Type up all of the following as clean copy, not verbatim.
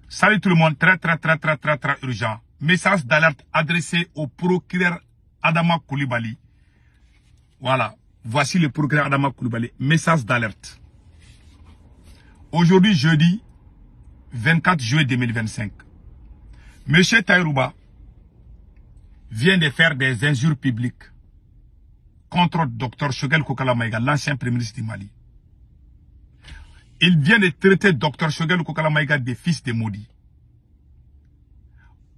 Salut tout le monde, très urgent. Message d'alerte adressé au procureur Adama Coulibaly. Voilà, voici le procureur Adama Coulibaly. Message d'alerte. Aujourd'hui, jeudi 24 juillet 2025, Monsieur Taïrouba vient de faire des injures publiques contre Dr Choguel Kokala Maïga, l'ancien premier ministre du Mali. Il vient de traiter Dr Choguel Kokala Maïga des fils de maudits.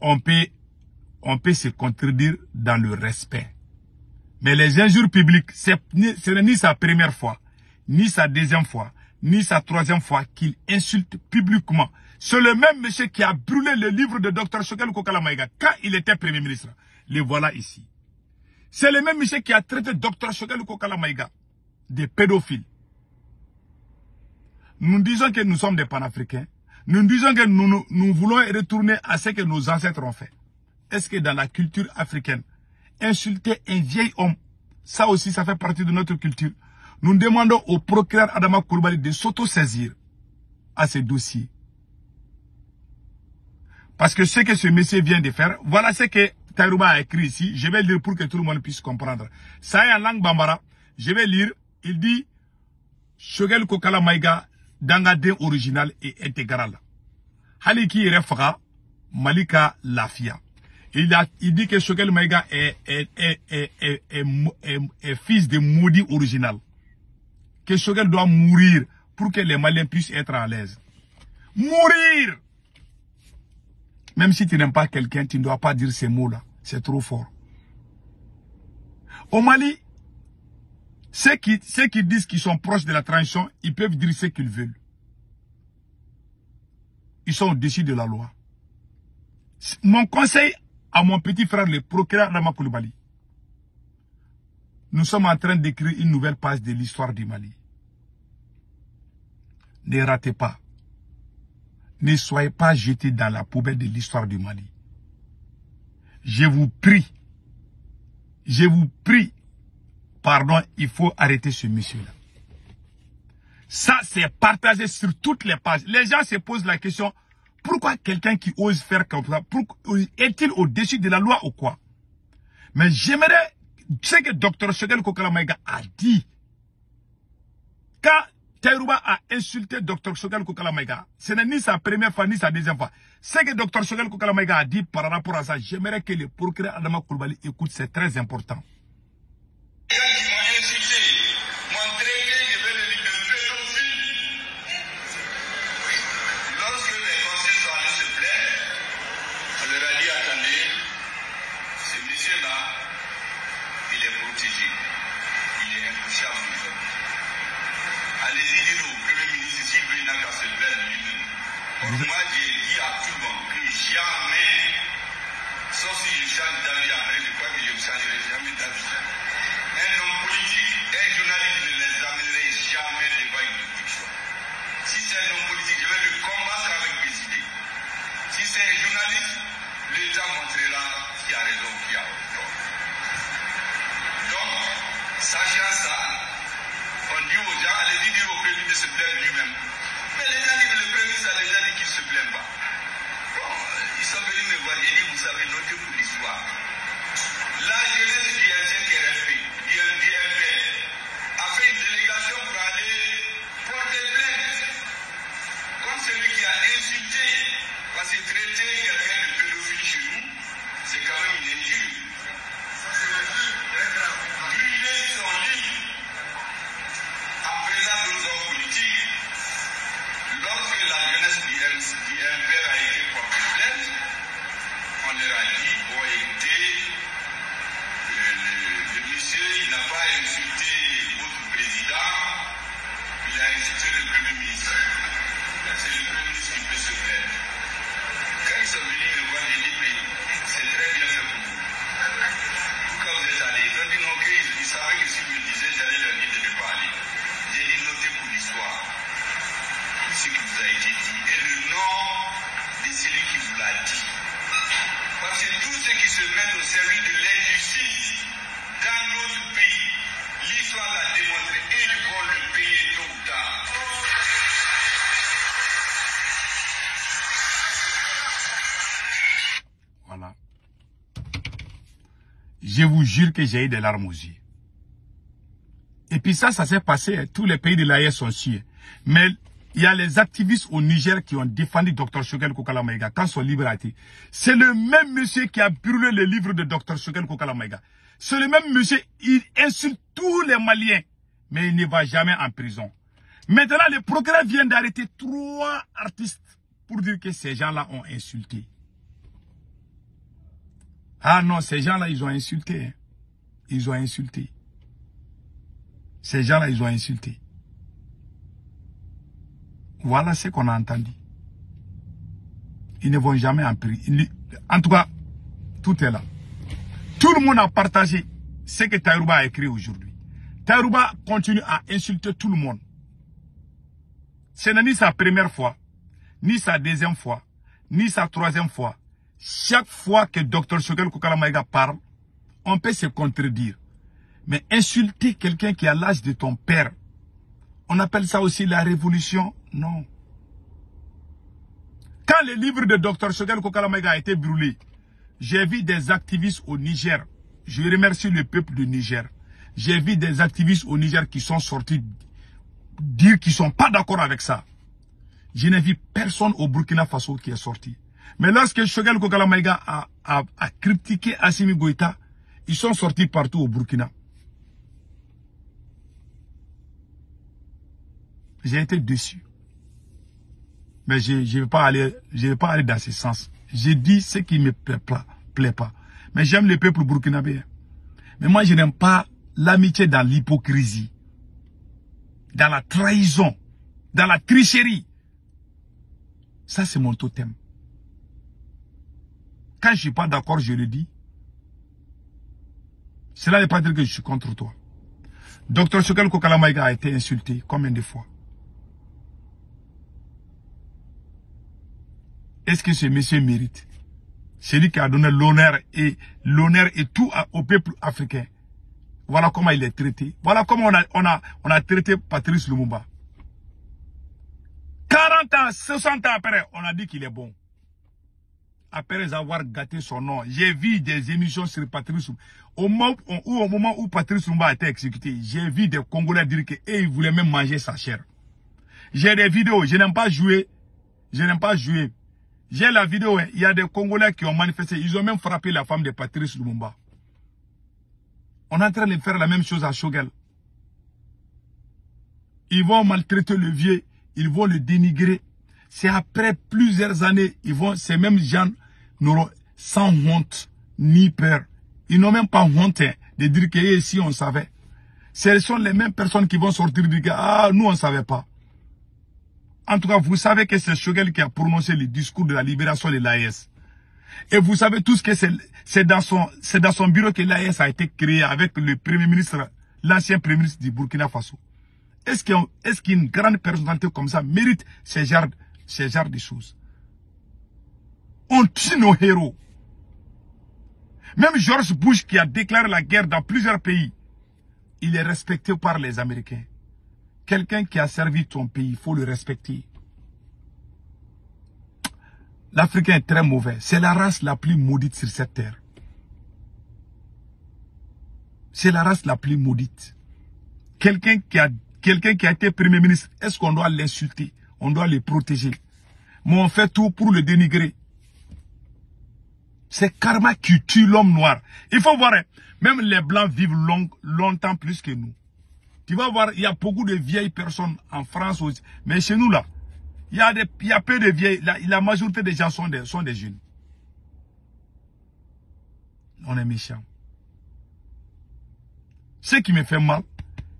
On peut se contredire dans le respect. Mais les injures publiques, ce n'est ni sa première fois, ni sa deuxième fois, ni sa troisième fois qu'il insulte publiquement. C'est le même monsieur qui a brûlé le livre de Dr Choguel Kokala Maïga quand il était premier ministre. Le voilà ici. C'est le même monsieur qui a traité Dr Choguel Kokala Maïga des pédophiles. Nous disons que nous sommes des panafricains. Nous disons que nous voulons retourner à ce que nos ancêtres ont fait. Est-ce que dans la culture africaine, insulter un vieil homme, ça aussi, ça fait partie de notre culture. Nous demandons au procureur Adama Coulibaly de s'auto-saisir à ce dossier. Parce que ce que ce monsieur vient de faire, voilà ce que Taïrouba a écrit ici. Je vais lire pour que tout le monde puisse comprendre. Ça est en langue bambara. Je vais lire. Il dit Choguel Kokala Maïga Dangadin original et intégral. Haliki Refra Malika Lafia. Il dit que Choguel Maïga est fils de maudit original. Que Choguel doit mourir pour que les Maliens puissent être à l'aise. Mourir! Même si tu n'aimes pas quelqu'un, tu ne dois pas dire ces mots-là. C'est trop fort. Au Mali, ceux qui disent qu'ils sont proches de la transition, ils peuvent dire ce qu'ils veulent. Ils sont au-dessus de la loi. Mon conseil à mon petit frère, le procureur Adama Coulibaly, nous sommes en train d'écrire une nouvelle page de l'histoire du Mali. Ne ratez pas. Ne soyez pas jetés dans la poubelle de l'histoire du Mali. Je vous prie, pardon, il faut arrêter ce monsieur-là. Ça, c'est partagé sur toutes les pages. Les gens se posent la question, pourquoi quelqu'un qui ose faire comme ça, est-il au-dessus de la loi ou quoi? Mais j'aimerais, ce que Dr Choguel Kokala Maïga a dit, quand Taïrouba a insulté Dr Choguel Kokala Maïga, ce n'est ni sa première fois ni sa deuxième fois. Ce que Dr Choguel Kokala Maïga a dit par rapport à ça, j'aimerais que le procureur Adama Coulibaly écoute, c'est très important. Moi, j'ai dit à tout le monde que jamais, sauf si je change d'avis après, je crois que je ne changerai jamais d'avis. Un homme politique, un journaliste ne les amènerait jamais devant une juridiction. Si c'est un homme politique, je vais le combattre avec mes idées. Si c'est un journaliste, l'État montrera qui a raison, qui a tort. Donc, sachant ça, on dit aux gens, allez-y dire au Premier de se plaindre lui-même. Mais les gens disent, le Premier ministre a déjà dit qu'il ne se plaint pas. Bon, ils sont venus me voir, j'ai dit, vous savez, notez pour l'histoire. La jeunesse du DMP a fait une délégation pour aller porter plainte contre celui qui a insulté, parce que traiter quelqu'un de pédophile chez nous, c'est quand même une injure. Brûler son livre en présence d'autres hommes politiques. Lorsque la jeunesse du MPR a été portée plainte, on leur a dit, bon écoutez, le monsieur, il n'a pas insulté votre président, il a insulté le Premier ministre. C'est le Premier ministre qui peut se plaindre. Quand ils sont venus me voir, j'ai dit, mais c'est très bien fait pour vous. Pourquoi vous êtes allés? Ils ont dit non, qu'ils savaient que si je le disais, j'allais leur dire de ne pas aller. J'ai dit, notez pour l'histoire ce qui vous a été dit et le nom de celui qui vous l'a dit. Parce que tous ceux qui se mettent au service de l'injustice dans notre pays, l'histoire l'a démontré et ils vont le payer tôt ou tard. Je vous jure que j'ai eu des larmes aux yeux. Et puis ça s'est passé. Tous les pays de l'AES sont sûrs. Mais il y a les activistes au Niger qui ont défendu Dr Choguel Kokala Maïga quand son livre a été. C'est le même monsieur qui a brûlé le livre de Dr Choguel Kokala Maïga. C'est le même monsieur, il insulte tous les Maliens. Mais il ne va jamais en prison. Maintenant, le procureur vient d'arrêter 3 artistes pour dire que ces gens-là ont insulté. Ah non, ces gens-là, ils ont insulté. Hein. Ils ont insulté. Ces gens-là, ils ont insulté. Voilà ce qu'on a entendu. Ils ne vont jamais en prison. En tout cas, tout est là. Tout le monde a partagé ce que Taïrouba a écrit aujourd'hui. Taïrouba continue à insulter tout le monde. Ce n'est ni sa première fois, ni sa deuxième fois, ni sa troisième fois. Chaque fois que Dr Choguel Kokala Maïga parle, on peut se contredire. Mais insulter quelqu'un qui a l'âge de ton père, on appelle ça aussi la révolution? Non. Quand le livre de Dr Choguel Kokala Maïga a été brûlé, j'ai vu des activistes au Niger. Je remercie le peuple du Niger. J'ai vu des activistes au Niger qui sont sortis dire qu'ils ne sont pas d'accord avec ça. Je n'ai vu personne au Burkina Faso qui est sorti. Mais lorsque Choguel Kokala Maïga a critiqué Assimi Goïta, ils sont sortis partout au Burkina. J'ai été déçu. Mais je ne vais pas aller dans ce sens. J'ai dit ce qui ne me plaît pas. Mais j'aime le peuple burkinabé. Mais moi, je n'aime pas l'amitié dans l'hypocrisie, dans la trahison, dans la tricherie. Ça, c'est mon totem. Quand je ne suis pas d'accord, je le dis. Cela ne veut pas dire que je suis contre toi. Dr Choguel Kokala Maïga a été insulté combien de fois? Est-ce que ce monsieur mérite? C'est lui qui a donné l'honneur et tout au peuple africain. Voilà comment il est traité. Voilà comment on a traité Patrice Lumumba. 40 ans, 60 ans après, on a dit qu'il est bon. Après avoir gâté son nom, j'ai vu des émissions sur Patrice Lumumba. Au moment où Patrice Lumumba a été exécuté, j'ai vu des Congolais dire qu'ils voulaient même manger sa chair. J'ai des vidéos, je n'aime pas jouer. Je n'aime pas jouer. J'ai la vidéo, il y a des Congolais qui ont manifesté. Ils ont même frappé la femme de Patrice Lumumba. On est en train de faire la même chose à Choguel. Ils vont maltraiter le vieux. Ils vont le dénigrer. C'est après plusieurs années, ces mêmes gens n'auront sans honte ni peur. Ils n'ont même pas honte de dire que si on savait. Ce sont les mêmes personnes qui vont sortir et dire que ah, nous on ne savait pas. En tout cas, vous savez que c'est Choguel qui a prononcé le discours de la libération de l'AES. Et vous savez tous que c'est dans son bureau que l'AES a été créé avec le premier ministre, l'ancien premier ministre du Burkina Faso. Est-ce qu'une grande personnalité comme ça mérite ce genre de choses? On tue nos héros. Même George Bush qui a déclaré la guerre dans plusieurs pays, il est respecté par les Américains. Quelqu'un qui a servi ton pays, il faut le respecter. L'Africain est très mauvais. C'est la race la plus maudite sur cette terre. C'est la race la plus maudite. Quelqu'un qui a été Premier ministre, est-ce qu'on doit l'insulter? On doit le protéger. Mais on fait tout pour le dénigrer. C'est karma qui tue l'homme noir. Il faut voir, même les blancs vivent longtemps plus que nous. Tu vas voir, il y a beaucoup de vieilles personnes en France aussi. Mais chez nous là, il y a peu de vieilles. La majorité des gens sont des jeunes. On est méchants. Ce qui me fait mal,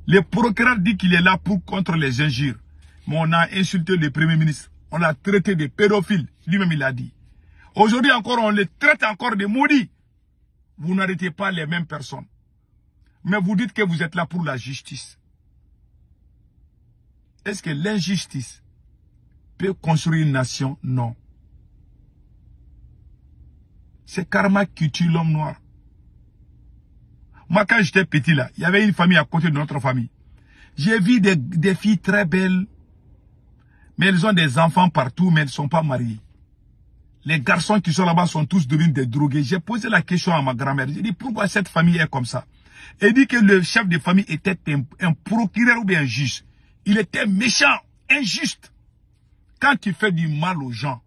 le procureur dit qu'il est là contre les injures. Mais on a insulté le Premier ministre. On l'a traité de pédophile. Lui-même il a dit. Aujourd'hui encore, on le traite encore de maudit. Vous n'arrêtez pas les mêmes personnes. Mais vous dites que vous êtes là pour la justice. Est-ce que l'injustice peut construire une nation? Non. C'est karma qui tue l'homme noir. Moi, quand j'étais petit là, il y avait une famille à côté de notre famille. J'ai vu des filles très belles. Mais elles ont des enfants partout, mais elles ne sont pas mariées. Les garçons qui sont là-bas sont tous devenus des drogués. J'ai posé la question à ma grand-mère. J'ai dit, pourquoi cette famille est comme ça? Elle dit que le chef de famille était un procureur ou bien un juge. Il était méchant, injuste. Quand tu fais du mal aux gens,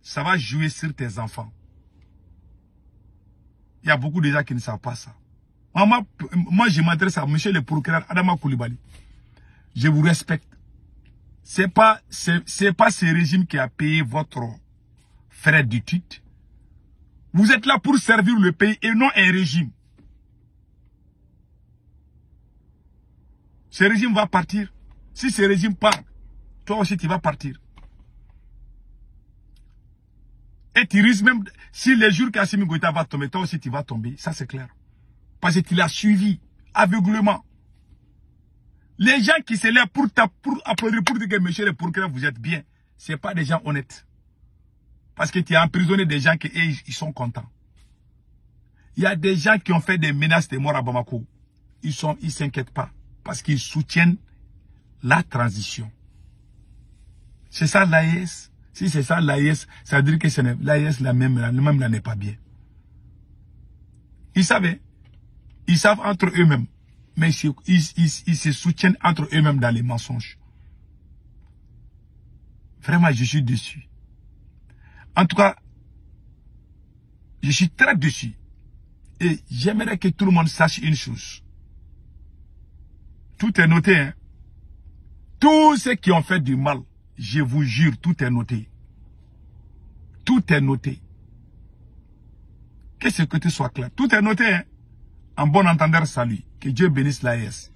ça va jouer sur tes enfants. Il y a beaucoup de gens qui ne savent pas ça. Moi je m'adresse à monsieur le procureur Adama Coulibaly. Je vous respecte. C'est pas ce régime qui a payé votre frais d'études. Vous êtes là pour servir le pays et non un régime. Ce régime va partir. Si ce régime part, toi aussi tu vas partir. Et tu risques même, si les jours qu'Assimi Goïta va tomber, toi aussi tu vas tomber. Ça c'est clair. Parce que tu l'as suivi aveuglement. Les gens qui se lèvent pour applaudir, pour dire que monsieur le procureur, vous êtes bien, ce n'est pas des gens honnêtes. Parce que tu as emprisonné des gens qui ils sont contents. Il y a des gens qui ont fait des menaces de mort à Bamako. Ils s'inquiètent pas. Parce qu'ils soutiennent la transition. C'est ça l'AES. Si c'est ça l'AES, ça veut dire que l'AES même n'est pas bien. Ils savent. Ils savent entre eux-mêmes. Mais ils se soutiennent entre eux-mêmes dans les mensonges. Vraiment, je suis déçu. En tout cas, je suis très déçu. Et j'aimerais que tout le monde sache une chose. Tout est noté. Hein? Tous ceux qui ont fait du mal, je vous jure, tout est noté. Tout est noté. Que ce côté soit clair. Tout est noté. Hein? En bon entendeur, salut. Que Dieu bénisse l'AES.